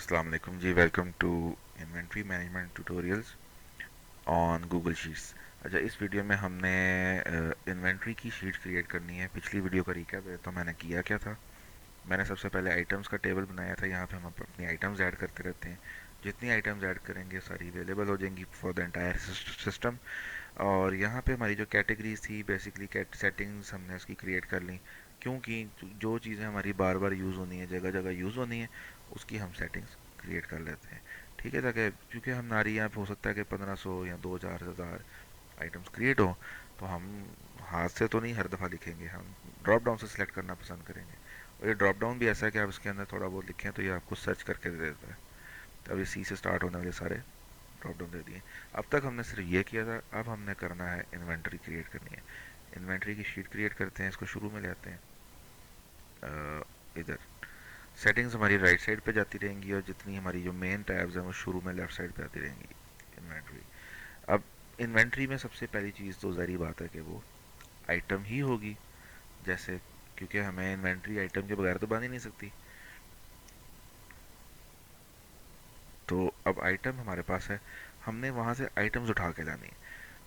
अस्सलाम वालेकुम जी। Welcome to inventory management tutorials on Google Sheets. अच्छा, इस वीडियो में हमने इन्वेंट्री की शीट क्रिएट करनी है। पिछली वीडियो का रिकैप है तो मैंने किया क्या था। मैंने सबसे पहले आइटम्स का टेबल बनाया था। यहाँ पे हम अपनी आइटम्स ऐड करते रहते हैं। जितनी आइटम्स ऐड करेंगे सारी अवेलेबल हो जाएंगी फॉर द एंटायर सिस्टम। और यहाँ पे हमारी जो कैटेगरीज थी, बेसिकली सेटिंग्स हमने उसकी क्रिएट कर ली, क्योंकि जो चीज़ें हमारी बार बार यूज़ होनी है, जगह जगह यूज़ होनी है, उसकी हम सेटिंग्स क्रिएट कर लेते हैं। ठीक है, ताकि क्योंकि हमारी यहाँ पे हो सकता है कि 1500 या 2000 आइटम्स क्रिएट हो, तो हम हाथ से तो नहीं हर दफ़ा लिखेंगे, हम ड्रॉप डाउन से सिलेक्ट करना पसंद करेंगे। और ये ड्रॉप डाउन भी ऐसा है कि आप इसके अंदर थोड़ा बहुत लिखें तो ये आपको सर्च करके दे देता है। तो अभी सी से स्टार्ट होने वाले सारे ड्रॉप डाउन दे दिए। अब तक हमने सिर्फ ये किया था, अब हमने करना है इन्वेंटरी क्रिएट करनी है। इन्वेंटरी की शीट क्रिएट करते हैं, इसको शुरू में ले आते हैं। इधर सेटिंग्स हमारी राइट साइड पे जाती रहेंगी और जितनी हमारी जो मेन टैब्स हैं वो शुरू में लेफ्ट साइड पे आती रहेंगी। इन्वेंटरी। अब इन्वेंटरी में सबसे पहली चीज़ तो ज़ाहिर बात है कि वो आइटम ही होगी। जैसे, क्योंकि हमें इन्वेंटरी आइटम के बगैर तो बन ही नहीं सकती। तो अब आइटम हमारे पास है, हमने वहाँ से आइटम्स उठा के लानी है।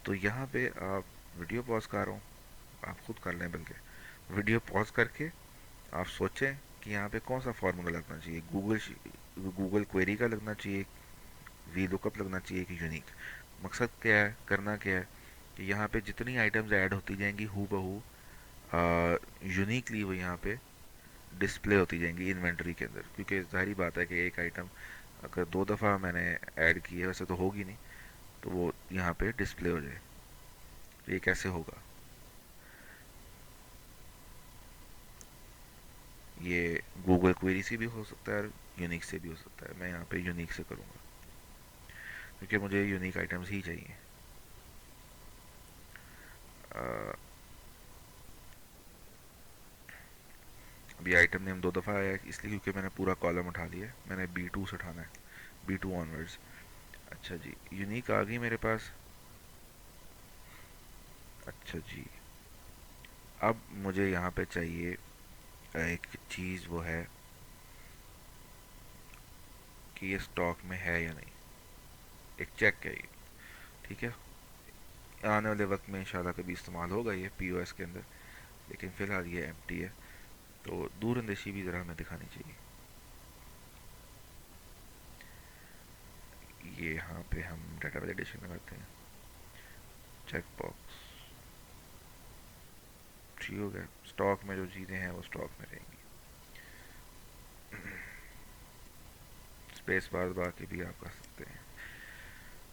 तो यहाँ पे आप वीडियो पॉज कर रहा हूँ, आप खुद कर लें, बल्कि वीडियो पॉज करके आप सोचें कि यहाँ पे कौन सा फार्मूला लगना चाहिए। गूगल क्वेरी का लगना चाहिए, वी लुकअप लगना चाहिए कि यूनिक। मकसद क्या है, करना क्या है कि यहाँ पे जितनी आइटम्स ऐड होती जाएंगी हु बहू यूनिकली वो यहाँ पे डिस्प्ले होती जाएंगी इन्वेंटरी के अंदर। क्योंकि जाहिर बात है कि एक आइटम अगर दो दफ़ा मैंने ऐड की है, वैसे तो होगी नहीं, तो वो यहाँ पे डिस्प्ले हो जाए। तो ये कैसे होगा, ये गूगल क्वेरी से भी हो सकता है और यूनिक से भी हो सकता है। मैं यहाँ पे यूनिक से करूँगा क्योंकि मुझे यूनिक आइटम्स ही चाहिए। अ, अभी आइटम नेम दो दफ़ा आया है, इसलिए क्योंकि मैंने पूरा कॉलम उठा लिया है। मैंने B2 से उठाना है, B2 ऑनवर्ड्स। अच्छा जी, यूनिक आ गई मेरे पास। अच्छा जी, अब मुझे यहाँ पे चाहिए एक चीज़, वो है कि ये स्टॉक में है या नहीं। एक चेक है ये। ठीक है, आने वाले वक्त में इंशाल्लाह कभी इस्तेमाल होगा ये POS के अंदर, लेकिन फ़िलहाल ये एम्प्टी है। तो दूर अंदेशी भी ज़रा हमें दिखानी चाहिए। ये यहाँ पे हम डाटा वैलिडेशन लगाते हैं, चेक बॉक्स। ठीक हो गया, स्टॉक में जो चीज़ें हैं वो स्टॉक में रहेंगी। स्पेस बार बाकी भी आप कर सकते हैं।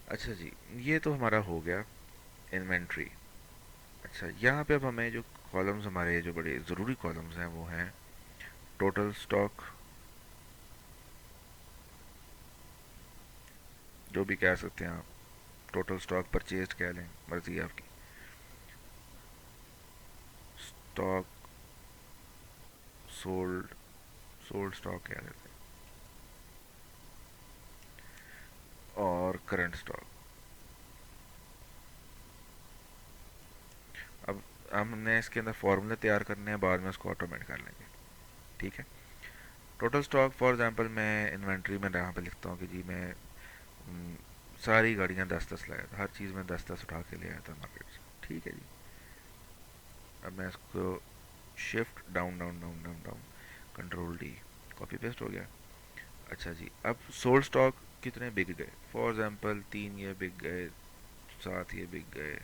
अच्छा जी, ये तो हमारा हो गया इन्वेंट्री। अच्छा, यहाँ पे अब हमें जो कॉलम्स, हमारे जो बड़े ज़रूरी कॉलम्स हैं वो हैं टोटल स्टॉक, जो भी कह सकते हैं आप, टोटल स्टॉक परचेज कह लें, मर्जी है आपकी। स्टॉक सोल्ड, सोल्ड स्टॉक कह लेते हैं, और करंट स्टॉक। अब हमने इसके अंदर फॉर्मूले तैयार करने हैं, बाद में उसको ऑटोमेट कर लेंगे। ठीक है, टोटल स्टॉक फॉर एग्जांपल मैं इन्वेंट्री में यहाँ पे लिखता हूँ कि जी मैं सारी गाड़ियाँ 10-10 लाया था, हर चीज़ में 10-10 उठा के ले आया था मार्केट से। ठीक है जी, अब मैं इसको shift down down down down down, control D, copy paste हो गया। अच्छा जी, अब सोल्ड स्टॉक कितने बिक गए, फॉर एग्जांपल 3 ये बिक गए, 7 ये बिक गए,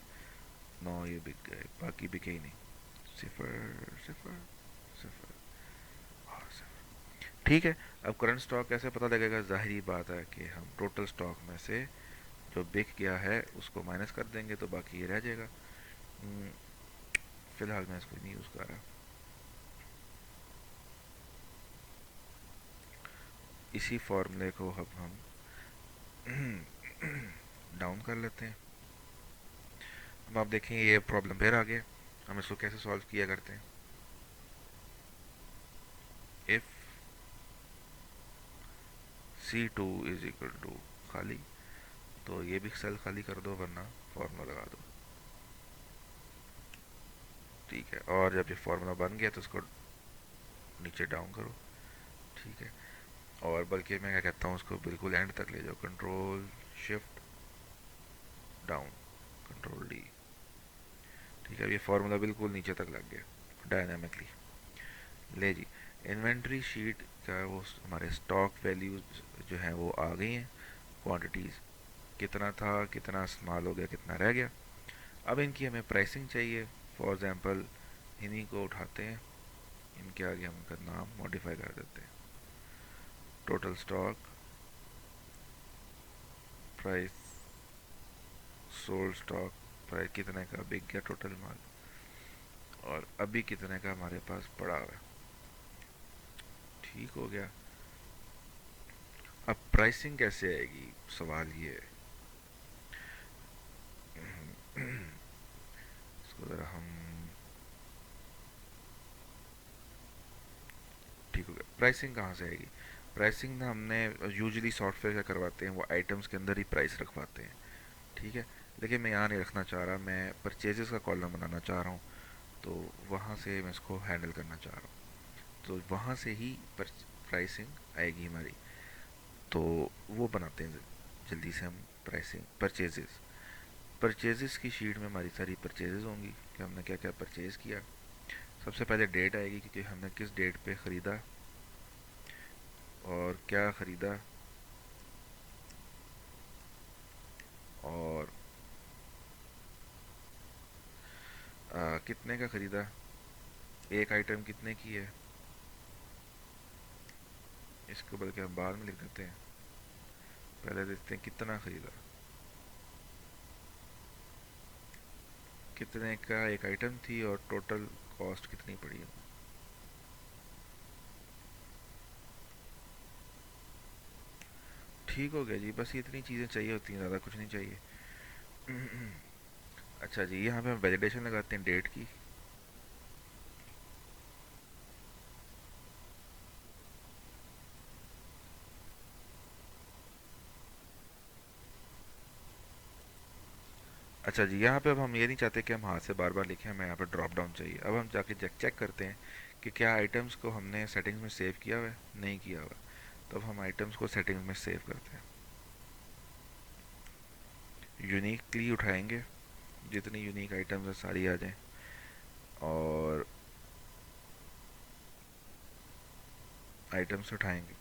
9 ये बिक गए, बाकी बिके ही नहीं। सिफर सिफर सिफर और सिफर। ठीक है, अब करंट स्टॉक कैसे पता लगेगा। जाहिर बात है कि हम टोटल स्टॉक में से जो बिक गया है उसको माइनस कर देंगे तो बाकी ये रह जाएगा। हम्म, फिलहाल मैं इसको नहीं यूज़ कर रहा। इसी फॉर्मूले को अब हम डाउन कर लेते हैं। अब आप देखेंगे ये प्रॉब्लम फिर आ गया। हम इसको कैसे सॉल्व किया करते हैं। If C2 is equal to खाली, तो ये भी सेल खाली कर दो वरना फार्मूला लगा दो। ठीक है, और जब ये फार्मूला बन गया तो इसको नीचे डाउन करो। ठीक है, और बल्कि मैं क्या कहता हूँ उसको बिल्कुल एंड तक ले जाओ, control shift down, control D. ठीक है, अब ये फार्मूला बिल्कुल नीचे तक लग गया डायनामिकली। ले जी, इन्वेंट्री शीट का वो हमारे स्टॉक वैल्यूज जो हैं वो आ गई हैं, क्वांटिटीज़ कितना था, कितना इस्तेमाल हो गया, कितना रह गया। अब इनकी हमें प्राइसिंग चाहिए। फॉर एग्जांपल इन्हीं को उठाते हैं, इनके आगे हम इनका नाम मॉडिफाई कर देते हैं, total stock price, sold stock price, कितने का बिक गया टोटल माल, और अभी कितने का हमारे पास पड़ा हुआ है। ठीक हो गया। अब प्राइसिंग कैसे आएगी, सवाल ये है। इसको ज़रा हम, ठीक हो गया। प्राइसिंग कहाँ से आएगी? प्राइसिंग ना हमने यूजुअली सॉफ्टवेयर क्या करवाते हैं, वो आइटम्स के अंदर ही प्राइस रखवाते हैं। ठीक है, लेकिन मैं यहाँ नहीं रखना चाह रहा, मैं परचेजेस का कॉलम बनाना चाह रहा हूँ। तो वहाँ से मैं इसको हैंडल करना चाह रहा हूँ, तो वहाँ से ही प्राइसिंग आएगी हमारी। तो वो बनाते हैं जल्दी से हम। प्राइसिंग परचेजेस, परचेजेस की शीट में हमारी सारी परचेजेस होंगी कि हमने क्या क्या परचेज़ किया। सबसे पहले डेट आएगी क्योंकि हमने किस डेट पे ख़रीदा और क्या ख़रीदा, और कितने का ख़रीदा, एक आइटम कितने की है। इसको बल्कि हम बाद में लिख देते हैं, पहले देखते हैं कितना ख़रीदा, कितने का एक आइटम थी और टोटल कॉस्ट कितनी पड़ी है। ठीक हो गया जी, बस ये इतनी चीज़ें चाहिए होती हैं, ज़्यादा कुछ नहीं चाहिए। अच्छा जी, यहाँ पे हम वैलिडेशन लगाते हैं डेट की। अच्छा जी, यहाँ पे अब हम ये नहीं चाहते कि हम हाथ से बार बार लिखें, हमें यहाँ पे ड्रॉप डाउन चाहिए। अब हम जाके चेक चेक करते हैं कि क्या आइटम्स को हमने सेटिंग्स में सेव किया हुआ है, नहीं किया हुआ। तो अब हम आइटम्स को सेटिंग्स में सेव करते हैं, यूनिकली उठाएंगे, जितनी यूनिक आइटम्स है सारी आ जाएं, और आइटम्स उठाएंगे।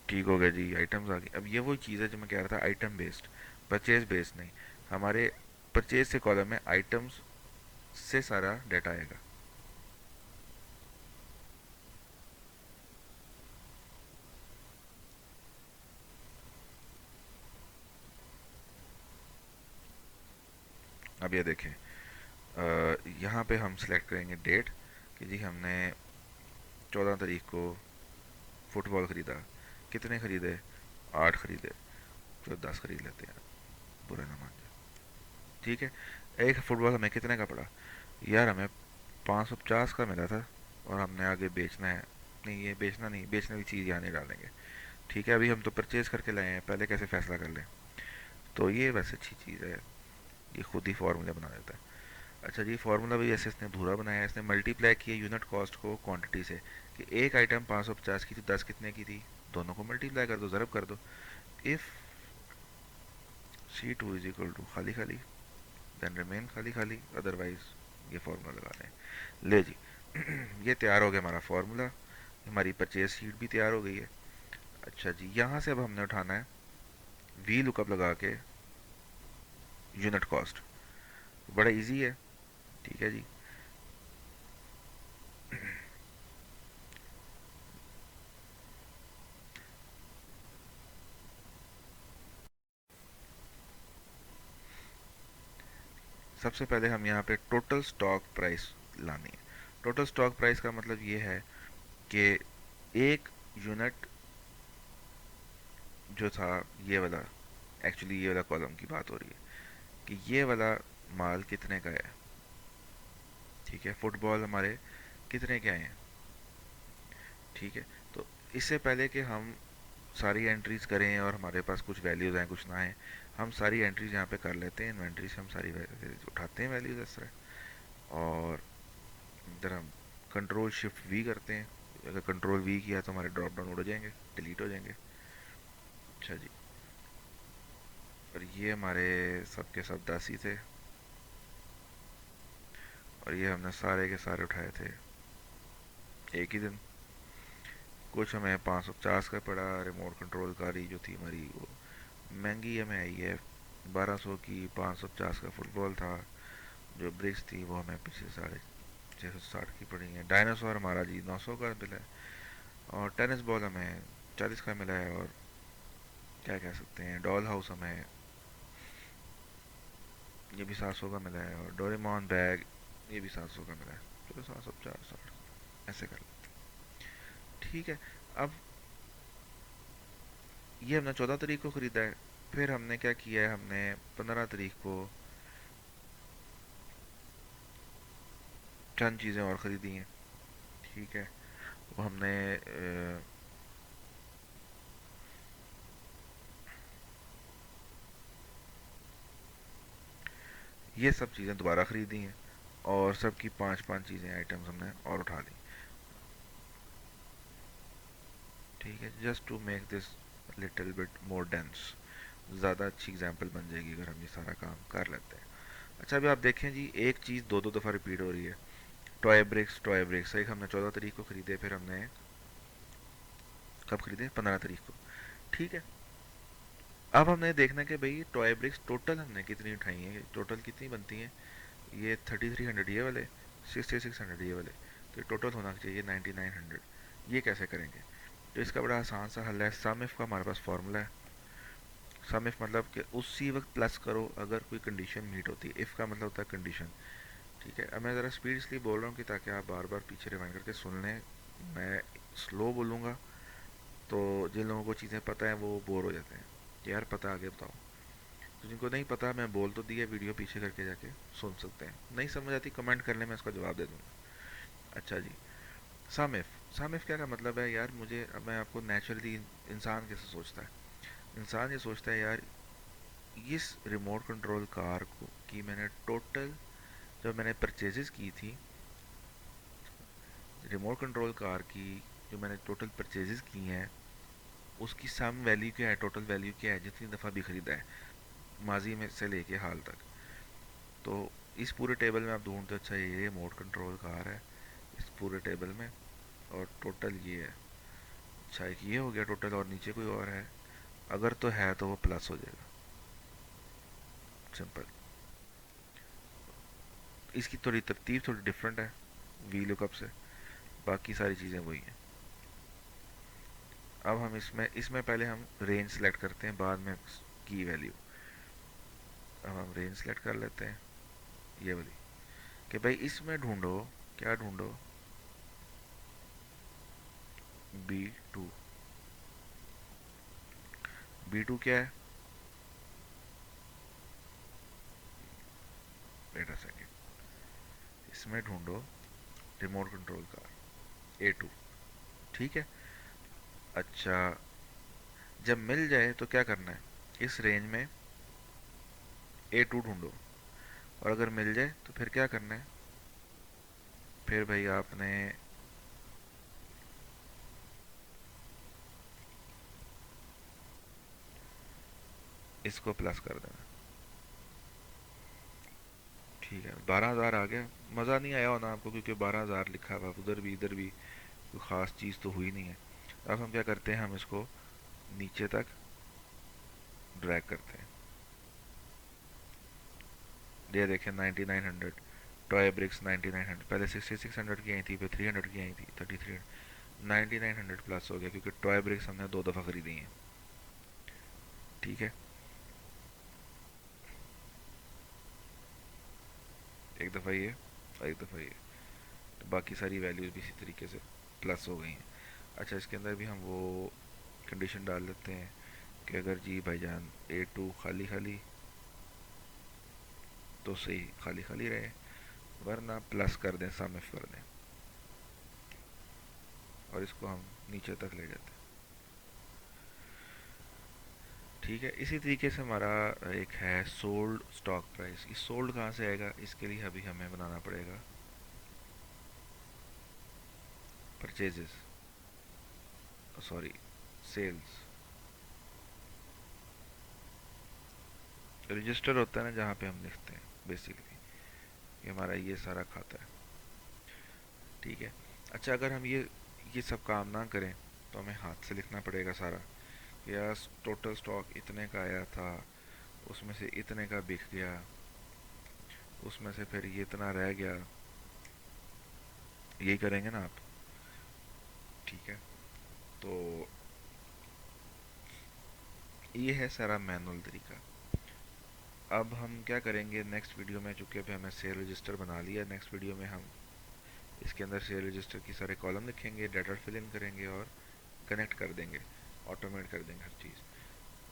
ठीक हो गया जी, आइटम्स आ गई। अब ये वो चीज़ है जो मैं कह रहा था, आइटम बेस्ड, परचेज बेस्ड नहीं। हमारे परचेज से कॉलम में आइटम्स से सारा डाटा आएगा। अब ये देखें, यहाँ पे हम सिलेक्ट करेंगे डेट, कि जी हमने 14 तारीख को फुटबॉल ख़रीदा। कितने ख़रीदे? 8 ख़रीदे, तो 10 ख़रीद लेते हैं, बुरा ना मान जाए। ठीक है, एक फुटबॉल हमें कितने का पड़ा? यार हमें 550 का मिला था, और हमने आगे बेचना है। नहीं, ये बेचना नहीं, बेचने की चीज़ यहाँ नहीं डालेंगे। ठीक है, अभी हम तो परचेज़ करके लाए हैं, पहले कैसे फ़ैसला कर लें। तो ये वैसे अच्छी चीज़ है, ये खुद ही फार्मूला बना देता है। अच्छा जी, फार्मूला भी ऐसे इसने अधूरा बनाया है, इसने मल्टीप्लाई किया यूनिट कॉस्ट को क्वांटिटी से, कि एक आइटम 550 की थी, 10 कितने की थी, दोनों को मल्टीप्लाई कर दो, ज़रब कर दो। If C two is equal to खाली खाली, देन रिमेन खाली खाली, अदरवाइज। ये फार्मूला लगा रहे हैं। ले जी, ये तैयार हो गया हमारा फार्मूला, हमारी परचेज शीट भी तैयार हो गई है। अच्छा जी, यहाँ से अब हमने उठाना है वी लुकअप लगा के यूनिट कॉस्ट। बड़ा इजी है। ठीक है जी, सबसे पहले हम यहाँ पे टोटल स्टॉक प्राइस लानी है। टोटल स्टॉक प्राइस का मतलब ये है कि एक यूनिट जो था, ये वाला, एक्चुअली ये वाला कॉलम की बात हो रही है कि ये वाला माल कितने का है। ठीक है, फुटबॉल हमारे कितने के आए हैं। ठीक है, तो इससे पहले कि हम सारी एंट्रीज करें और हमारे पास कुछ वैल्यूज़ आए कुछ ना आए, हम सारी एंट्रीज यहाँ पे कर लेते हैं, इन्वेंट्री से हम सारी उठाते हैं वैल्यूज़ इस तरह। और इधर हम कंट्रोल शिफ्ट वी करते हैं, अगर कंट्रोल वी किया तो हमारे ड्रॉप डाउन उड़ जाएंगे, डिलीट हो जाएंगे। अच्छा जी। और ये हमारे सब के सब 10 ही थे, और ये हमने सारे के सारे उठाए थे एक ही दिन। कुछ हमें 550 का पड़ा, रिमोट कंट्रोल कारी जो थी हमारी वो महंगी हमें आई है 1200 की। 550 का फुटबॉल था, जो ब्रिक्स थी वो हमें पीछे 660 की पड़ी है। डायनासोर हमारा जी 900 का मिला है, और टेनिस बॉल हमें 40 का मिला है। और क्या कह सकते हैं, डॉल हाउस हमें ये भी 700 का मिला है, और डोरेमोन बैग ये भी 700 का मिला है। चलो 700 460 ऐसे कर लो। ठीक है। अब ये हमने 14 तारीख को ख़रीदा है। फिर हमने क्या किया है, हमने 15 तारीख को चंद चीज़ें और ख़रीदी हैं। ठीक है। वो हमने ये सब चीज़ें दोबारा ख़रीदी हैं, और सब की पांच पांच चीज़ें आइटम्स हमने और उठा ली। ठीक है, just to make this little bit more dense, ज़्यादा अच्छी एग्जांपल बन जाएगी अगर हम ये सारा काम कर लेते हैं। अच्छा, अभी आप देखें जी, एक चीज़ दो दो दफ़ा रिपीट हो रही है। टॉय ब्रिक्स एक हमने 14 तारीख को ख़रीदे, फिर हमने कब ख़रीदे, 15 तारीख को। ठीक है। अब हमने देखना है कि भाई टॉय ब्रिक्स टोटल हमने कितनी उठाई है, टोटल कितनी बनती हैं। ये 3300 ये वाले, 6600 ये वाले, तो टोटल होना चाहिए 9900। ये कैसे करेंगे, तो इसका बड़ा आसान सा हल है। सम इफ का हमारे पास फार्मूला है। सम इफ मतलब कि उसी वक्त प्लस करो अगर कोई कंडीशन मीट होती है। इफ़ का मतलब होता है कंडीशन। ठीक है। अब मैं ज़रा स्पीड इसलिए बोल रहा हूँ कि ताकि आप बार बार पीछे रिवाइंड करके सुन लें। मैं स्लो बोलूँगा तो जिन लोगों को चीज़ें पता है वो बोर हो जाते हैं कि यार पता आगे बताओ। तो जिनको नहीं पता, मैं बोल तो दिया, वीडियो पीछे करके जाके सुन सकते हैं। नहीं समझ आती कमेंट कर ले, मैं इसका जवाब दे दूँगा। अच्छा जी। सम इफ क्या का मतलब है यार, मुझे अब मैं आपको नेचुरली इंसान कैसे सोचता है। इंसान ये सोचता है यार, इस रिमोट कंट्रोल कार को की मैंने टोटल, जब मैंने परचेजेस की थी रिमोट कंट्रोल कार की, जो मैंने टोटल परचेजेस की हैं उसकी सम वैल्यू क्या है, टोटल वैल्यू क्या है, जितनी दफ़ा भी ख़रीदा है माजी में से लेके हाल तक। तो इस पूरे टेबल में आप ढूंढते, अच्छा ये रिमोट कंट्रोल कार है इस पूरे टेबल में, और टोटल ये है। अच्छा, एक ये हो गया टोटल, और नीचे कोई और है, अगर तो है तो वो प्लस हो जाएगा। सिंपल। इसकी थोड़ी तरतीब थोड़ी डिफरेंट है वी लुकअप से, बाकी सारी चीज़ें वही हैं। अब हम इसमें इसमें पहले हम रेंज सेलेक्ट करते हैं, बाद में की वैल्यू। अब हम रेंज सेलेक्ट कर लेते हैं, ये वाली, कि भाई इसमें ढूंढो, क्या ढूंढो, B2। B2 क्या है, वेट अ सेकेंड, इसमें ढूंढो रिमोट कंट्रोल कार A2। ठीक है। अच्छा, जब मिल जाए तो क्या करना है, इस रेंज में A2 ढूंढो, और अगर मिल जाए तो फिर क्या करना है, फिर भाई आपने इसको प्लस कर देना। ठीक है, 12,000 आ गया। मज़ा नहीं आया होना आपको, क्योंकि 12,000 लिखा हुआ उधर भी इधर भी, कोई ख़ास चीज़ तो हुई नहीं है। अब हम क्या करते हैं, हम इसको नीचे तक ड्रैग करते हैं। ये देखें 9900, टॉय ब्रिक्स 9900, पहले 6600 की आई थी, फिर 300 की आई थी, 33, 9900 प्लस हो गया, क्योंकि टॉय ब्रिक्स हमने दो दफ़ा ख़रीदी हैं। ठीक है। एक दफ़ा ये और एक दफ़ा ये, तो बाकी सारी वैल्यूज़ भी इसी तरीके से प्लस हो गई हैं। अच्छा, इसके अंदर भी हम वो कंडीशन डाल देते हैं कि अगर जी भाईजान A2 खाली खाली, तो सही खाली खाली रहे, वरना प्लस कर दें, सम इफ कर दें, और इसको हम नीचे तक ले जाते हैं। ठीक है, इसी तरीके से हमारा एक है सोल्ड स्टॉक प्राइस। इस सोल्ड कहाँ से आएगा, इसके लिए अभी हमें बनाना पड़ेगा परचेजेस, सॉरी, सेल्स। रजिस्टर होता है ना जहाँ पे हम लिखते हैं बेसिकली, ये हमारा ये सारा खाता है। ठीक है। अच्छा, अगर हम ये सब काम ना करें तो हमें हाथ से लिखना पड़ेगा सारा। यार टोटल स्टॉक इतने का आया था, उसमें से इतने का बिक गया, उसमें से फिर ये इतना रह गया। यही करेंगे ना आप? ठीक है। तो ये है सारा मैनुअल तरीका। अब हम क्या करेंगे नेक्स्ट वीडियो में, चूंकि अभी हमने सेल रजिस्टर बना लिया, नेक्स्ट वीडियो में हम इसके अंदर सेल रजिस्टर की सारे कॉलम लिखेंगे, डाटा फिल इन करेंगे और कनेक्ट कर देंगे, ऑटोमेट कर देंगे हर चीज़।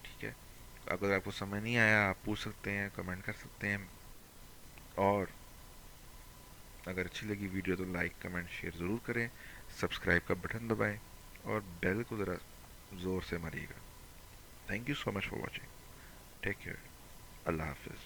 ठीक है। अगर आपको समझ नहीं आया आप पूछ सकते हैं, कमेंट कर सकते हैं। और अगर अच्छी लगी वीडियो तो लाइक कमेंट शेयर ज़रूर करें, सब्सक्राइब का बटन दबाएं और बेल को ज़रा ज़ोर से मारिएगा। Thank you so much for watching. Take care. अल्लाह हाफिज़।